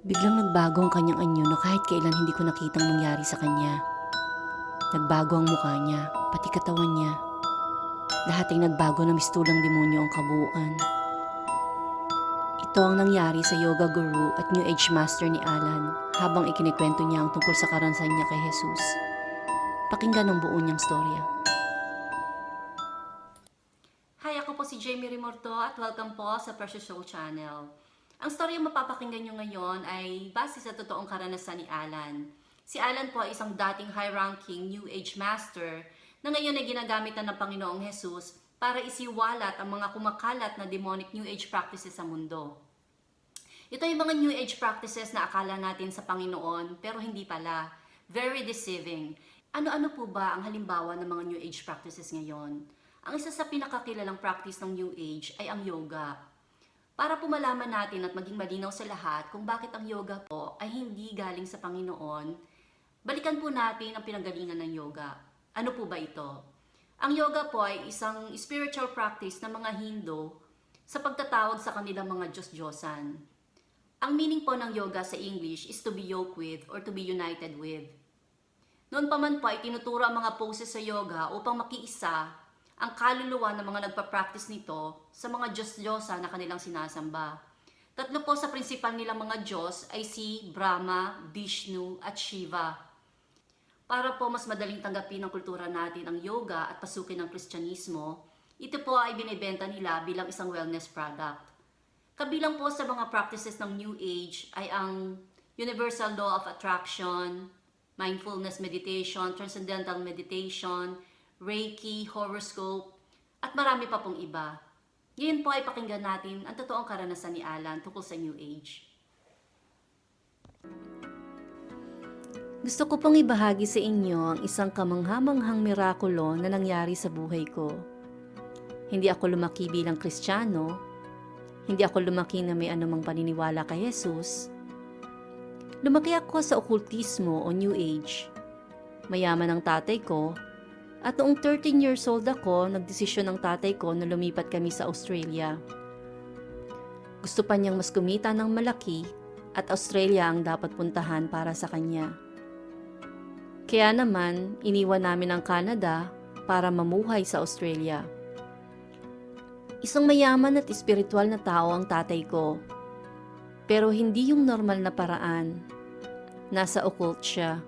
Biglang nagbago ang kanyang anyo na kahit kailan hindi ko nakitang nangyari sa kanya. Nagbago ang mukha niya, pati katawan niya. Lahat ay nagbago na mistulang demonyo ang kabuuan. Ito ang nangyari sa yoga guru at New Age master ni Alan habang ikinikwento niya ang tungkol sa karanasan niya kay Jesus. Pakinggan ang buo niyang storya. Hi, ako po si Jamie Rimorto at welcome po sa Precious Soul Channel. Ang story yung mapapakinggan nyo ngayon ay base sa totoong karanasan ni Alan. Si Alan po ay isang dating high-ranking New Age master na ngayon ay ginagamit na ng Panginoong Jesus para isiwalat ang mga kumakalat na demonic New Age practices sa mundo. Ito yung mga New Age practices na akala natin sa Panginoon pero hindi pala. Very deceiving. Ano-ano po ba ang halimbawa ng mga New Age practices ngayon? Ang isa sa pinakakilalang practice ng New Age ay ang yoga. Para po malaman natin at maging malinaw sa lahat kung bakit ang yoga po ay hindi galing sa Panginoon, balikan po natin ang pinanggalingan ng yoga. Ano po ba ito? Ang yoga po ay isang spiritual practice ng mga Hindu sa pagtatawag sa kanilang mga Diyos-Diyosan. Ang meaning po ng yoga sa English is to be yoked with or to be united with. Noon pa man po ay tinuturo ang mga poses sa yoga upang makiisa ang kaluluwa ng mga nagpa-practice nito sa mga Diyos-Diyosa na kanilang sinasamba. Tatlo po sa prinsipal nilang mga Diyos ay si Brahma, Vishnu at Shiva. Para po mas madaling tanggapin ng kultura natin ang yoga at pasukin ng Kristyanismo, ito po ay binibenta nila bilang isang wellness product. Kabilang po sa mga practices ng New Age ay ang Universal Law of Attraction, Mindfulness Meditation, Transcendental Meditation, Reiki, horoscope, at marami pa pong iba. Ngayon po ay pakinggan natin ang totoong karanasan ni Alan tungkol sa New Age. Gusto ko pong ibahagi sa inyo ang isang kamanghamanghang mirakulo na nangyari sa buhay ko. Hindi ako lumaki bilang Kristiyano, hindi ako lumaki na may anumang paniniwala kay Jesus. Lumaki ako sa okultismo o New Age. Mayaman ang tatay ko, at noong 13 years old ako, nagdesisyon ng tatay ko na lumipat kami sa Australia. Gusto pa niyang mas kumita ng malaki at Australia ang dapat puntahan para sa kanya. Kaya naman, iniwan namin ang Canada para mamuhay sa Australia. Isang mayaman at espiritual na tao ang tatay ko, pero hindi yung normal na paraan. Nasa occult siya.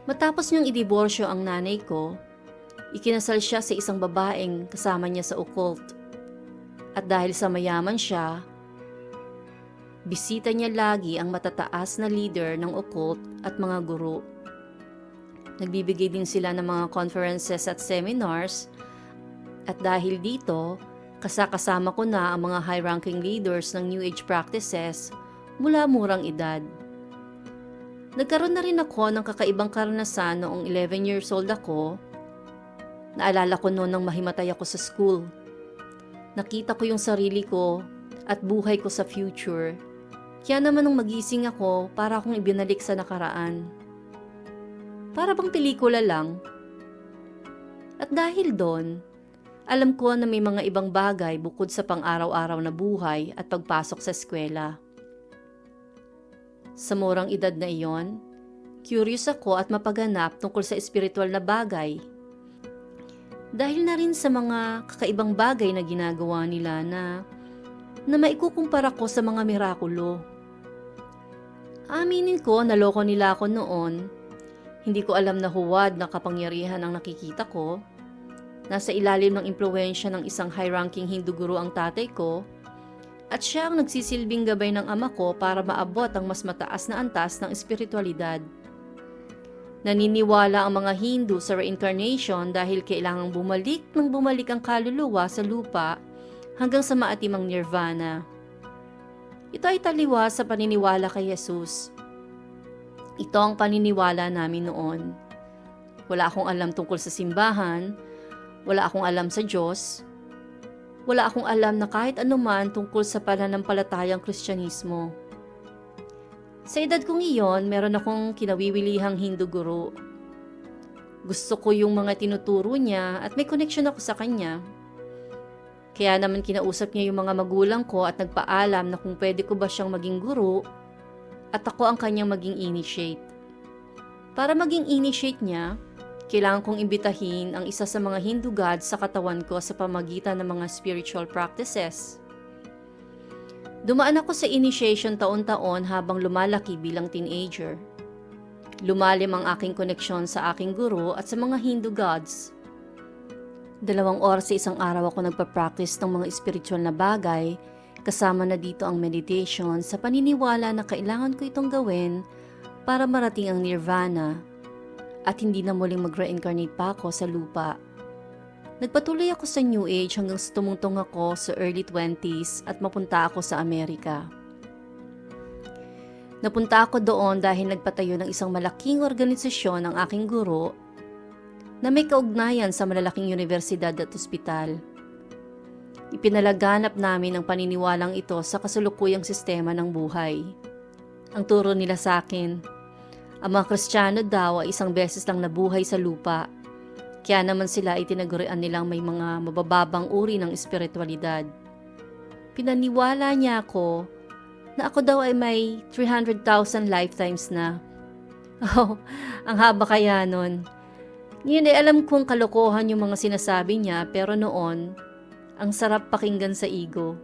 Matapos niyang idiborsyo ang nanay ko, ikinasal siya sa isang babaeng kasama niya sa occult. At dahil sa mayaman siya, bisita niya lagi ang matataas na leader ng occult at mga guro. Nagbibigay din sila ng mga conferences at seminars, at dahil dito, kasama ko na ang mga high-ranking leaders ng New Age practices mula murang edad. Nagkaroon na rin ako ng kakaibang karanasan noong 11 years old ako. Naalala ko noon nang mahimatay ako sa school. Nakita ko yung sarili ko at buhay ko sa future. Kaya naman nung magising ako, para akong ibinalik sa nakaraan. Para bang pelikula lang. At dahil doon, alam ko na may mga ibang bagay bukod sa pang-araw-araw na buhay at pagpasok sa eskwela. Sa murang edad na iyon, curious ako at mapaganap tungkol sa espiritual na bagay. Dahil na rin sa mga kakaibang bagay na ginagawa nila na maikukumpara ko sa mga mirakulo. Aminin ko, naloko nila ako noon. Hindi ko alam na huwad na kapangyarihan ang nakikita ko. Nasa ilalim ng impluwensya ng isang high-ranking Hindu guru ang tatay ko, at siya ang nagsisilbing gabay ng ama ko para maabot ang mas mataas na antas ng espiritualidad. Naniniwala ang mga Hindu sa reincarnation dahil kailangang bumalik ang kaluluwa sa lupa hanggang sa maatimang nirvana. Ito ay taliwas sa paniniwala kay Jesus. Ito ang paniniwala namin noon. Wala akong alam tungkol sa simbahan, wala akong alam sa Diyos, wala akong alam na kahit anuman tungkol sa pananampalatayang Kristyanismo. Sa edad kong iyon, meron akong kinawiwilihang Hindu guro. Gusto ko yung mga tinuturo niya at may connection ako sa kanya. Kaya naman kinausap niya yung mga magulang ko at nagpaalam na kung pwede ko ba siyang maging guro at ako ang kanyang maging initiate. Para maging initiate niya, kailangan kong imbitahin ang isa sa mga Hindu gods sa katawan ko sa pamagitan ng mga spiritual practices. Dumaan ako sa initiation taon-taon habang lumalaki bilang teenager. Lumalim ang aking koneksyon sa aking guro at sa mga Hindu gods. 2 oras sa isang araw ako nagpa-practice ng mga spiritual na bagay, kasama na dito ang meditation sa paniniwala na kailangan ko itong gawin para marating ang nirvana at hindi na muling mag-reincarnate pa ako sa lupa. Nagpatuloy ako sa New Age hanggang sa tumungtong ako sa early 20s at mapunta ako sa Amerika. Napunta ako doon dahil nagpatayo ng isang malaking organisasyon ang aking guro na may kaugnayan sa malalaking universidad at ospital. Ipinalaganap namin ang paniniwalang ito sa kasalukuyang sistema ng buhay. Ang turo nila sa akin, ang mga Kristiyano daw ay isang beses lang nabuhay sa lupa, kaya naman sila ay tinagurian nilang may mga mabababang uri ng espiritualidad. Pinaniwala niya ako na ako daw ay may 300,000 lifetimes na. Oh, ang haba kaya nun. Ngayon ay alam kong kalokohan yung mga sinasabi niya, pero noon, ang sarap pakinggan sa ego.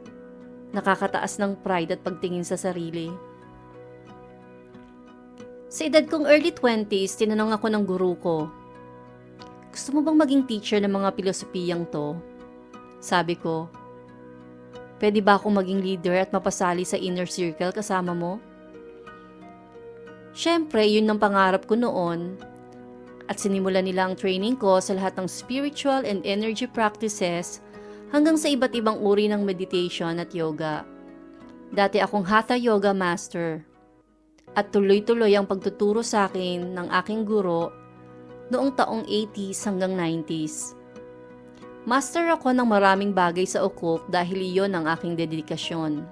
Nakakataas ng pride at pagtingin sa sarili. Sa edad kong early 20s, tinanong ako ng guru ko, gusto mo bang maging teacher ng mga pilosopiyang to? Sabi ko, pwede ba akong maging leader at mapasali sa inner circle kasama mo? Siyempre, yun ang pangarap ko noon. At sinimula nila ang training ko sa lahat ng spiritual and energy practices hanggang sa iba't ibang uri ng meditation at yoga. Dati akong Hatha Yoga Master at tuloy-tuloy ang pagtuturo sa akin ng aking guro noong taong 80s hanggang 90s. Master ako ng maraming bagay sa occult dahil iyon ang aking dedikasyon.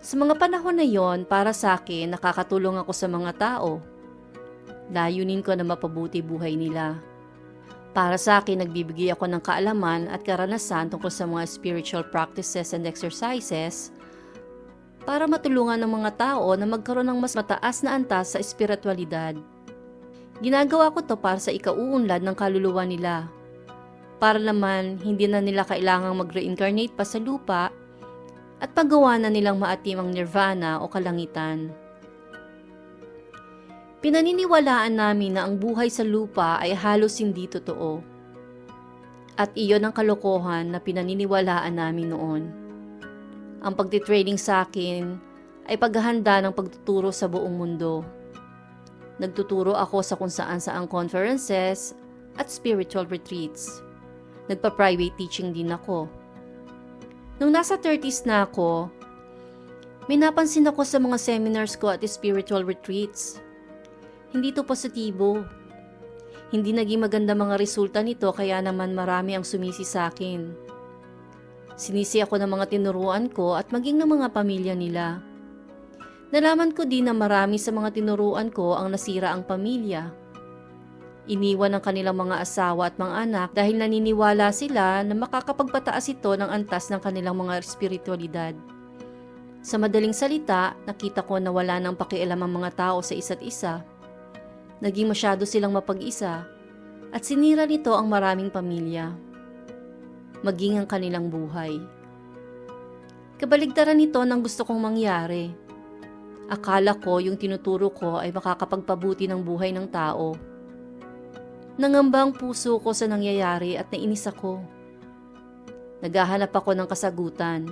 Sa mga panahon na yon, para sa akin, nakakatulong ako sa mga tao. Layunin ko na mapabuti buhay nila. Para sa akin, nagbibigay ako ng kaalaman at karanasan tungkol sa mga spiritual practices and exercises para matulungan ng mga tao na magkaroon ng mas mataas na antas sa espiritualidad. Ginagawa ko to para sa ikauunlad ng kaluluwa nila. Para naman hindi na nila kailangang mag-reincarnate pa sa lupa at paggawa na nilang maatim ang nirvana o kalangitan. Pinaniniwalaan namin na ang buhay sa lupa ay halos hindi totoo. At iyon ang kalokohan na pinaniniwalaan namin noon. Ang pagtitraining sa akin ay paghahanda ng pagtuturo sa buong mundo. Nagtuturo ako sa kung saan-saang conferences at spiritual retreats. Nagpa-private teaching din ako. Nung nasa 30s na ako, may napansin ako sa mga seminars ko at spiritual retreats. Hindi to positibo. Hindi naging maganda mga resulta nito kaya naman marami ang sumisi sa akin. Sinisi ako ng mga tinuruan ko at maging ng mga pamilya nila. Nalaman ko din na marami sa mga tinuruan ko ang nasira ang pamilya. Iniwan ang kanilang mga asawa at mga anak dahil naniniwala sila na makakapagpataas ito ng antas ng kanilang mga espiritualidad. Sa madaling salita, nakita ko na wala nang pakialam ang mga tao sa isa't isa. Naging masyado silang mapag-isa at sinira nito ang maraming pamilya, maging ang kanilang buhay. Kabaligtaran nito ng gusto kong mangyari. Akala ko yung tinuturo ko ay makakapagpabuti ng buhay ng tao. Nangamba ang puso ko sa nangyayari at nainis ako. Naghahanap ako ng kasagutan.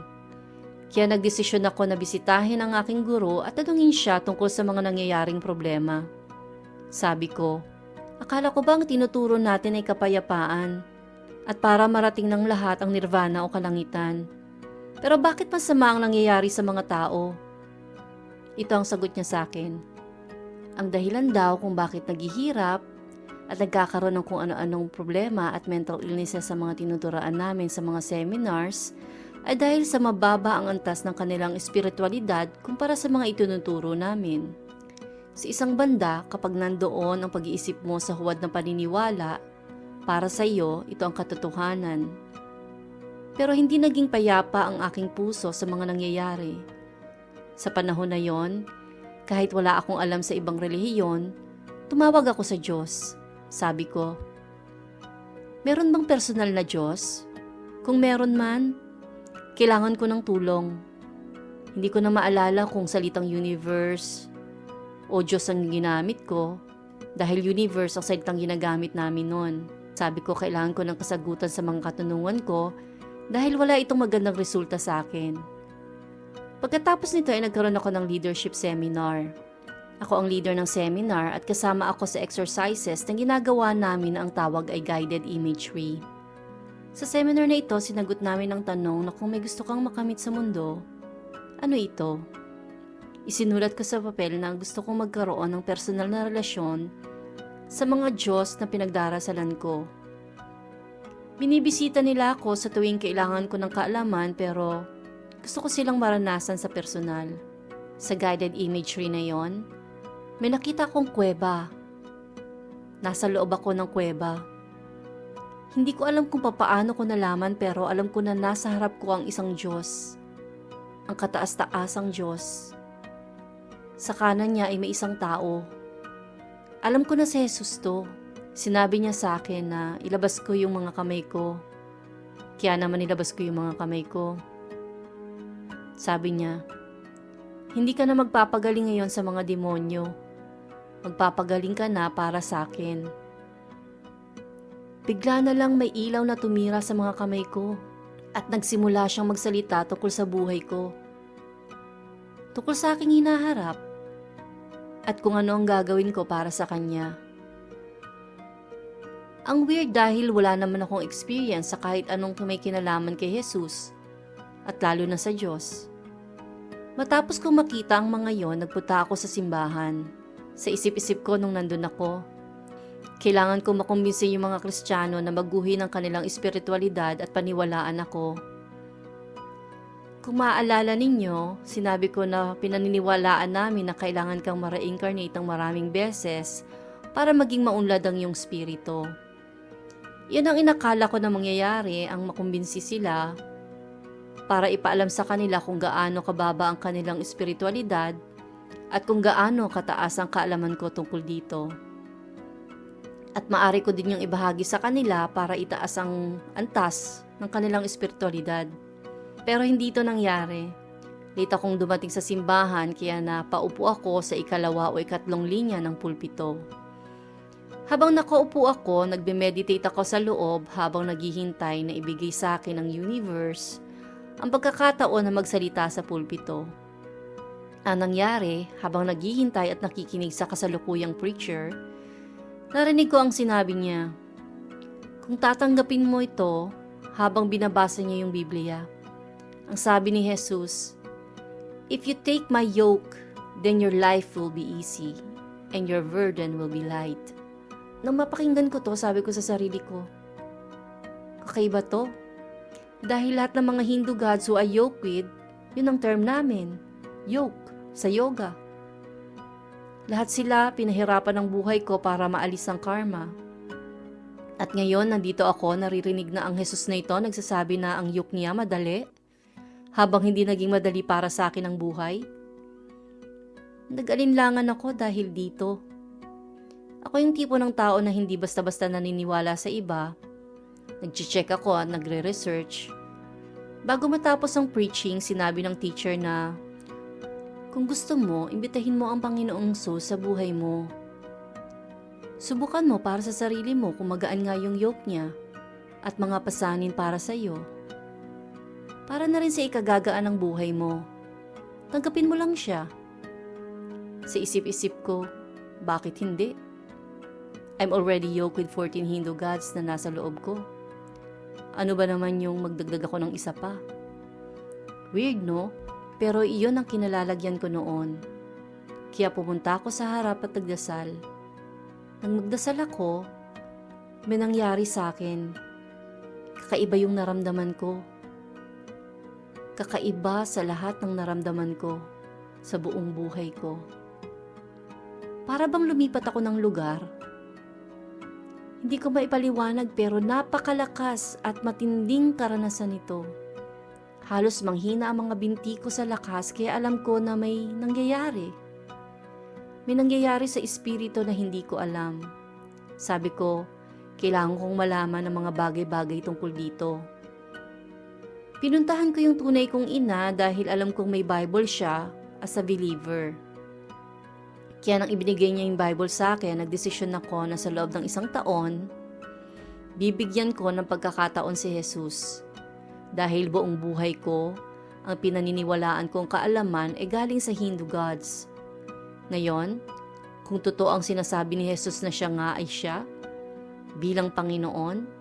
Kaya nagdesisyon ako na bisitahin ang aking guro at tanungin siya tungkol sa mga nangyayaring problema. Sabi ko, akala ko bang tinuturo natin ay kapayapaan at para marating ng lahat ang nirvana o kalangitan. Pero bakit masama ang nangyayari sa mga tao? Ito ang sagot niya sa akin. Ang dahilan daw kung bakit naghihirap at nagkakaroon ng kung ano-anong problema at mental illnesses sa mga tinuturaan namin sa mga seminars ay dahil sa mababa ang antas ng kanilang espiritualidad kumpara sa mga itinuturo namin. Sa isang banda, kapag nandoon ang pag-iisip mo sa huwad ng paniniwala, para sa iyo, ito ang katotohanan. Pero hindi naging payapa ang aking puso sa mga nangyayari. Sa panahon na yon, kahit wala akong alam sa ibang relihiyon, tumawag ako sa Diyos. Sabi ko, meron bang personal na Diyos? Kung meron man, kailangan ko ng tulong. Hindi ko na maalala kung salitang universe o Diyos ang ginamit ko, dahil universe ang salitang ginagamit namin noon. Sabi ko, kailangan ko ng kasagutan sa mga katanungan ko dahil wala itong magandang resulta sa akin. Pagkatapos nito ay nagkaroon ako ng leadership seminar. Ako ang leader ng seminar at kasama ako sa exercises na ginagawa namin na ang tawag ay guided imagery. Sa seminar na ito, sinagot namin ang tanong na kung may gusto kang makamit sa mundo, ano ito? Isinulat ko sa papel na gusto kong magkaroon ng personal na relasyon sa mga Diyos na pinagdarasalan ko. Binibisita nila ako sa tuwing kailangan ko ng kaalaman pero gusto ko silang maranasan sa personal. Sa guided imagery na yon, may nakita akong kuweba. Nasa loob ako ng kuweba. Hindi ko alam kung papaano ko nalaman pero alam ko na nasa harap ko ang isang Diyos. Ang kataas-taasang Diyos. Sa kanan niya ay may isang tao. Alam ko na si Jesus to. Sinabi niya sa akin na ilabas ko yung mga kamay ko. Kaya naman ilabas ko yung mga kamay ko. Sabi niya, hindi ka na magpapagaling ngayon sa mga demonyo. Magpapagaling ka na para sa akin. Bigla na lang may ilaw na tumira sa mga kamay ko at nagsimula siyang magsalita tungkol sa buhay ko. Tungkol sa aking hinaharap at kung ano ang gagawin ko para sa kanya. Ang weird dahil wala naman akong experience sa kahit anong may kinalaman kay Jesus at lalo na sa Diyos. Matapos kong makita ang mga yon, nagpunta ako sa simbahan. Sa isip-isip ko nung nandun ako, kailangan ko makumbinsi yung mga Kristiyano na magguhi ng kanilang espiritualidad at paniwalaan ako. Kung maaalala ninyo, sinabi ko na pinaniniwalaan namin na kailangan kang ma-reincarnate ng maraming beses para maging maunlad ang iyong spirito. Yan ang inakala ko na mangyayari, ang makumbinsi sila para ipaalam sa kanila kung gaano kababa ang kanilang espiritualidad at kung gaano kataas ang kaalaman ko tungkol dito. At maari ko din yung ibahagi sa kanila para itaas ang antas ng kanilang espiritualidad. Pero hindi ito nangyari. Late akong dumating sa simbahan kaya napaupo ako sa ikalawa o ikatlong linya ng pulpito. Habang nakaupo ako, nagbe-meditate ako sa loob habang naghihintay na ibigay sa akin ng universe ang pagkakataon na magsalita sa pulpito. Ang nangyari, habang naghihintay at nakikinig sa kasalukuyang preacher, narinig ko ang sinabi niya, kung tatanggapin mo ito habang binabasa niya yung Biblia. Ang sabi ni Jesus, if you take my yoke, then your life will be easy and your burden will be light. Nang mapakinggan ko to, sabi ko sa sarili ko, kakaiba to. Dahil lahat ng mga Hindu gods who I yoke with, yun ang term namin, yoke, sa yoga. Lahat sila pinahirapan ng buhay ko para maalis ang karma. At ngayon, nandito ako, naririnig na ang Jesus na ito, nagsasabi na ang yoke niya madali, habang hindi naging madali para sa akin ang buhay. Nag-alinlangan ako dahil dito. Ako yung tipo ng tao na hindi basta-basta naniniwala sa iba. Nag-check ako at nagre-research. Bago matapos ang preaching, sinabi ng teacher na, kung gusto mo, imbitahin mo ang Panginoong Jesus sa buhay mo. Subukan mo para sa sarili mo kung magaan nga yung yoke niya at mga pasanin para sa iyo. Para na rin sa ikagagaan ng buhay mo. Tanggapin mo lang siya. Sa isip-isip ko, bakit hindi? I'm already yoked with 14 Hindu gods na nasa loob ko. Ano ba naman yung magdagdag ako ng isa pa? Weird, no? Pero iyon ang kinalalagyan ko noon. Kaya pumunta ako sa harap at nagdasal. Nang magdasal ako, may nangyari sa akin. Kakaiba yung naramdaman ko. Kakaiba sa lahat ng naramdaman ko sa buong buhay ko. Para bang lumipat ako ng lugar. Hindi ko maipaliwanag pero napakalakas at matinding karanasan ito. Halos manghina ang mga binti ko sa lakas kaya alam ko na may nangyayari. May nangyayari sa espiritu na hindi ko alam. Sabi ko, kailangan kong malaman ang mga bagay-bagay tungkol dito. Pinuntahan ko yung tunay kong ina dahil alam kong may Bible siya as a believer. Kaya nang ibinigay niya yung Bible sa akin, nagdesisyon ako na sa loob ng 1 taon, bibigyan ko ng pagkakataon si Jesus. Dahil buong buhay ko, ang pinaniniwalaan kong kaalaman ay galing sa Hindu gods. Ngayon, kung totoo ang sinasabi ni Jesus na siya nga ay siya, bilang Panginoon,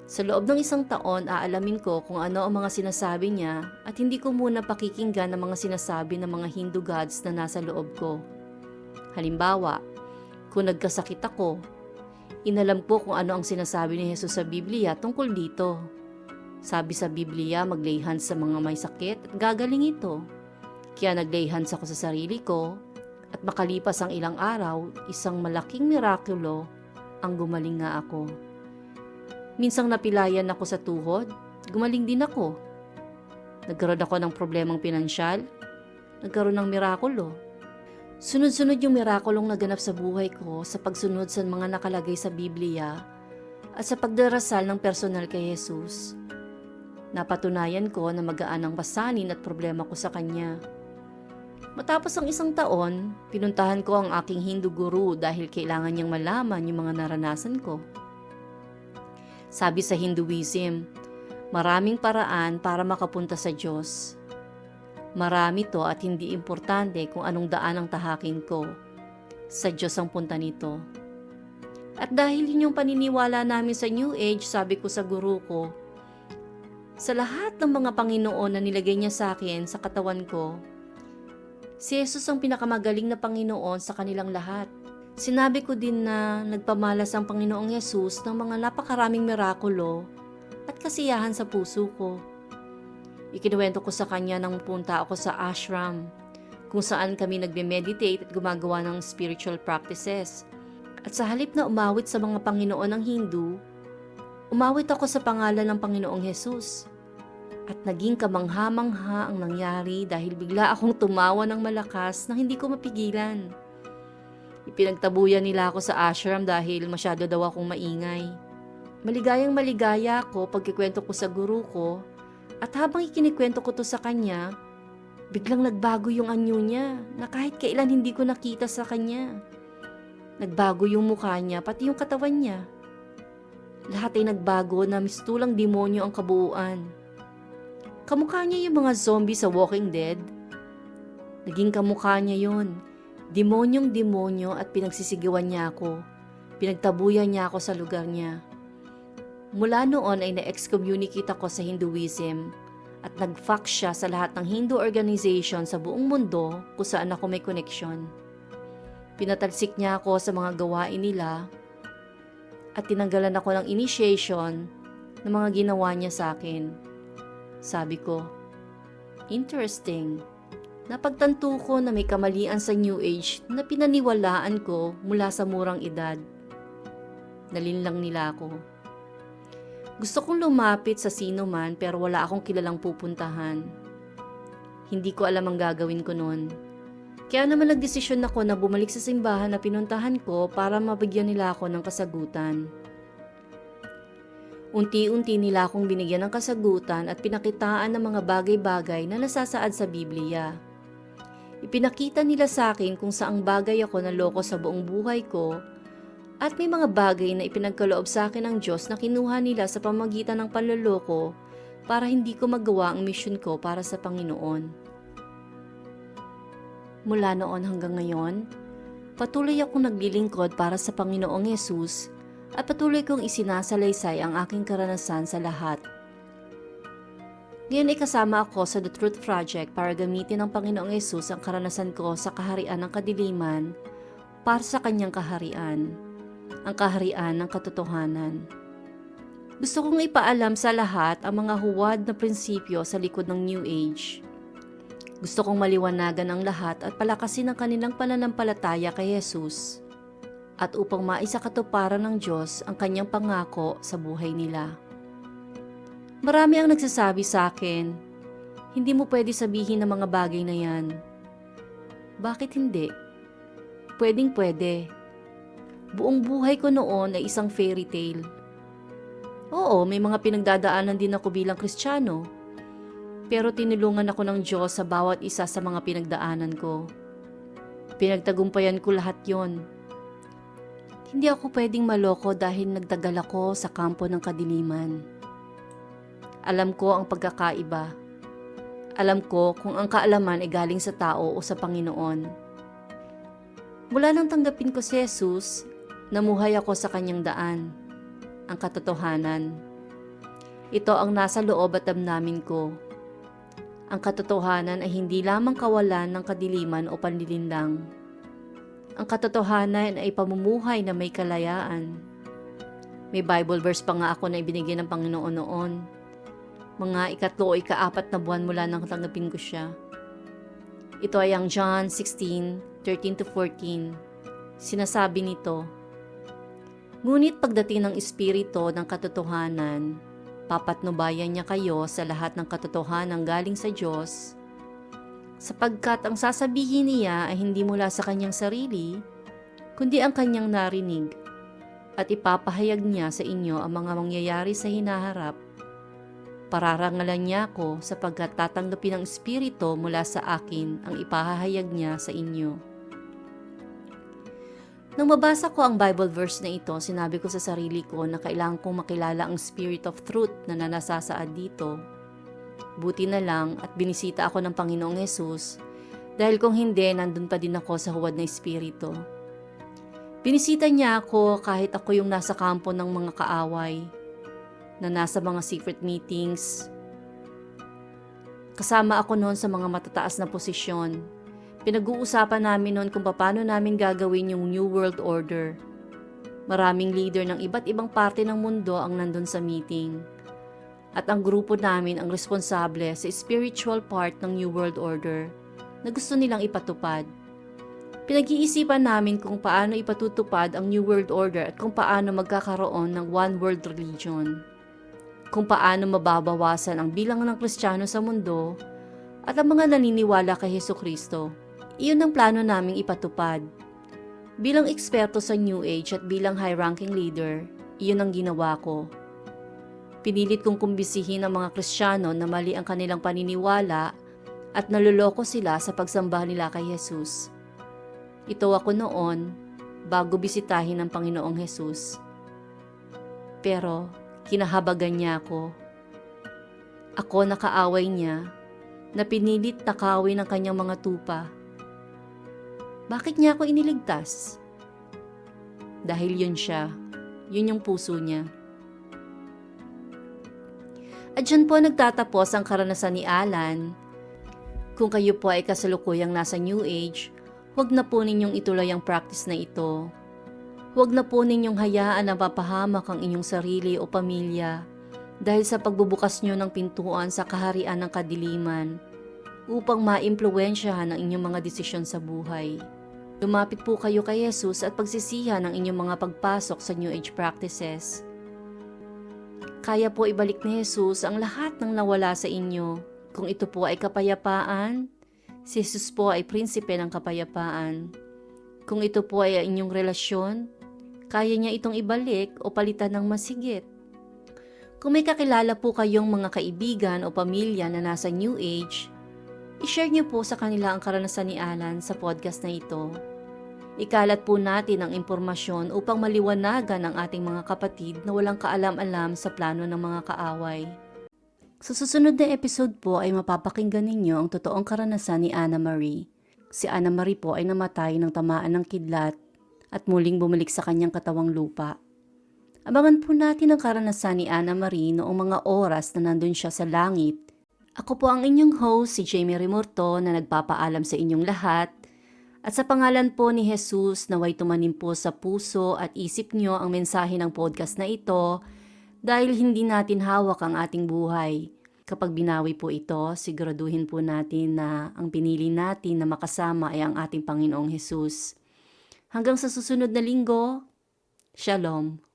sa loob ng 1 taon aalamin ko kung ano ang mga sinasabi niya at hindi ko muna pakikinggan ang mga sinasabi ng mga Hindu gods na nasa loob ko. Halimbawa, kung nagkasakit ako, inalam ko kung ano ang sinasabi ni Jesus sa Biblia tungkol dito. Sabi sa Biblia, mag-lay hands sa mga may sakit at gagaling ito. Kaya nag-lay hands ako sa sarili ko at makalipas ang ilang araw, isang malaking mirakulo ang gumaling nga ako. Minsang napilayan ako sa tuhod, gumaling din ako. Nagkaroon ako ng problemang pinansyal, nagkaroon ng mirakulo. Sunod-sunod yung mirakulong naganap sa buhay ko sa pagsunod sa mga nakalagay sa Biblia at sa pagdarasal ng personal kay Jesus. Napatunayan ko na magaan ang pasanin at problema ko sa Kanya. Matapos ang 1 taon, pinuntahan ko ang aking Hindu guru dahil kailangan niyang malaman yung mga naranasan ko. Sabi sa Hinduism, maraming paraan para makapunta sa Diyos. Marami to at hindi importante kung anong daan ang tahakin ko. Sa Diyos ang punta nito. At dahil yun yung paniniwala namin sa New Age, sabi ko sa guru ko, sa lahat ng mga Panginoon na nilagay niya sa akin, sa katawan ko, si Jesus ang pinakamagaling na Panginoon sa kanilang lahat. Sinabi ko din na nagpamalas ang Panginoong Jesus ng mga napakaraming mirakulo at kasiyahan sa puso ko. Ikinuwento ko sa kanya nang punta ako sa ashram, kung saan kami nagme-meditate at gumagawa ng spiritual practices. At sa halip na umawit sa mga Panginoon ng Hindu, umawit ako sa pangalan ng Panginoong Jesus. At naging kamangha-mangha ang nangyari dahil bigla akong tumawa ng malakas na hindi ko mapigilan. Ipinagtabuyan nila ako sa ashram dahil masyado daw akong maingay. Maligayang maligaya ako pagkikwento ko sa guru ko. At habang ikinikwento ko to sa kanya, biglang nagbago yung anyo niya na kahit kailan hindi ko nakita sa kanya. Nagbago yung mukha niya, pati yung katawan niya. Lahat ay nagbago na mistulang demonyo ang kabuuan. Kamukha niya yung mga zombie sa Walking Dead. Naging kamukha niya yun. Demonyong demonyo at pinagsisigawan niya ako. Pinagtabuyan niya ako sa lugar niya. Mula noon ay na-excommunicate ako sa Hinduism at nag-fax siya sa lahat ng Hindu organization sa buong mundo kung saan ako may connection. Pinatalsik niya ako sa mga gawain nila at tinanggalan ako ng initiation ng mga ginawa niya sa akin. Sabi ko, interesting. Napagtanto ko na may kamalian sa New Age na pinaniwalaan ko mula sa murang edad. Nalinlang nila ako. Gusto kong lumapit sa sino man pero wala akong kilalang pupuntahan. Hindi ko alam ang gagawin ko noon. Kaya naman nagdesisyon ako na bumalik sa simbahan na pinuntahan ko para mabigyan nila ako ng kasagutan. Unti-unti nila akong binigyan ng kasagutan at pinakitaan ng mga bagay-bagay na nasasaad sa Biblia. Ipinakita nila sa akin kung saang bagay ako naloko sa buong buhay ko at may mga bagay na ipinagkaloob sa akin ng Diyos na kinuha nila sa pamagitan ng panloloko para hindi ko magawa ang mission ko para sa Panginoon. Mula noon hanggang ngayon, patuloy akong naglilingkod para sa Panginoong Yesus at patuloy kong isinasalaysay ang aking karanasan sa lahat. Ngayon ay kasama ako sa The Truth Project para gamitin ng Panginoong Yesus ang karanasan ko sa kaharian ng kadiliman para sa kanyang kaharian, ang kaharian ng katotohanan. Gusto kong ipaalam sa lahat ang mga huwad na prinsipyo sa likod ng New Age. Gusto kong maliwanagan ang lahat at palakasin ang kanilang pananampalataya kay Jesus. at upang maisakatuparan ng Diyos ang kanyang pangako sa buhay nila. Marami ang nagsasabi sa akin, hindi mo pwede sabihin ang mga bagay na yan. Bakit hindi? Pwedeng pwede. Buong buhay ko noon ay isang fairy tale. Oo, may mga pinagdadaanan din ako bilang Kristiyano. Pero tinulungan ako ng Diyos sa bawat isa sa mga pinagdaanan ko. Pinagtagumpayan ko lahat yon. Hindi ako pwedeng maloko dahil nagtagal ako sa kampo ng kadiliman. Alam ko ang pagkakaiba. Alam ko kung ang kaalaman ay galing sa tao o sa Panginoon. Mula nang tanggapin ko si Jesus, namuhay ako sa kanyang daan, ang katotohanan. Ito ang nasa loob at damdamin ko. Ang katotohanan ay hindi lamang kawalan ng kadiliman o panlilinlang. Ang katotohanan ay pamumuhay na may kalayaan. May Bible verse pa nga ako na ibinigay ng Panginoon noon. Mga 3 o 4 na buwan mula nang tanggapin ko siya. Ito ay ang John 16:13-14. Sinasabi nito, "Ngunit pagdating ng Espiritu ng katotohanan, papatnubayan niya kayo sa lahat ng katotohanan galing sa Diyos, sapagkat ang sasabihin niya ay hindi mula sa kanyang sarili, kundi ang kanyang narinig, at ipapahayag niya sa inyo ang mga mangyayari sa hinaharap. Pararangalan niya ako sapagkat tatanggapin ng Espiritu mula sa akin ang ipahahayag niya sa inyo." Nang mabasa ko ang Bible verse na ito, sinabi ko sa sarili ko na kailangan kong makilala ang Spirit of Truth na nanasasaad dito. Buti na lang at binisita ako ng Panginoong Hesus dahil kung hindi, nandun pa din ako sa huwad na Espiritu. Binisita niya ako kahit ako yung nasa kampo ng mga kaaway, na nasa mga secret meetings. Kasama ako noon sa mga matataas na posisyon. Pinag-uusapan namin noon kung paano namin gagawin yung New World Order. Maraming leader ng iba't ibang parte ng mundo ang nandun sa meeting. At ang grupo namin ang responsable sa spiritual part ng New World Order na gusto nilang ipatupad. Pinag-iisipan namin kung paano ipatutupad ang New World Order at kung paano magkakaroon ng One World Religion. Kung paano mababawasan ang bilang ng Kristiyano sa mundo at ang mga naniniwala kay Hesukristo. Iyon ang plano naming ipatupad. Bilang eksperto sa New Age at bilang high-ranking leader, iyon ang ginawa ko. Pinilit kong kumbisihin ang mga Kristiyano na mali ang kanilang paniniwala at naluloko sila sa pagsamba nila kay Jesus. Ito ako noon, bago bisitahin ng Panginoong Jesus. Pero, kinahabagan niya ako. Ako na kaaway niya, na pinilit nakawin ang kanyang mga tupa. Bakit niya ako iniligtas? Dahil yun siya, yun yung puso niya. At dyan po nagtatapos ang karanasan ni Alan. Kung kayo po ay kasalukuyang nasa New Age, huwag na po ninyong ituloy ang practice na ito. Huwag na po ninyong hayaan na mapahamak ang inyong sarili o pamilya dahil sa pagbubukas nyo ng pintuan sa kaharian ng kadiliman upang maimpluwensyahan ang inyong mga desisyon sa buhay. Lumapit po kayo kay Jesus at pagsisihan ang inyong mga pagpasok sa New Age practices. Kaya po ibalik ni Jesus ang lahat ng nawala sa inyo. Kung ito po ay kapayapaan, si Jesus po ay prinsipe ng kapayapaan. Kung ito po ay inyong relasyon, kaya niya itong ibalik o palitan ng mas higit. Kung may kakilala po kayong mga kaibigan o pamilya na nasa New Age, i-share niyo po sa kanila ang karanasan ni Alan sa podcast na ito. Ikalat po natin ang impormasyon upang maliwanagan ang ating mga kapatid na walang kaalam-alam sa plano ng mga kaaway. Sa susunod na episode po ay mapapakinggan ninyo ang totoong karanasan ni Anna Marie. Si Anna Marie po ay namatay ng tamaan ng kidlat at muling bumalik sa kanyang katawang lupa. Abangan po natin ang karanasan ni Anna Marie noong mga oras na nandun siya sa langit. Ako po ang inyong host, si Jamie Rimorto, na nagpapaalam sa inyong lahat. At sa pangalan po ni Jesus, naway tumanim po sa puso at isip nyo ang mensahe ng podcast na ito dahil hindi natin hawak ang ating buhay. Kapag binawi po ito, siguraduhin po natin na ang pinili natin na makasama ay ang ating Panginoong Jesus. Hanggang sa susunod na linggo, Shalom.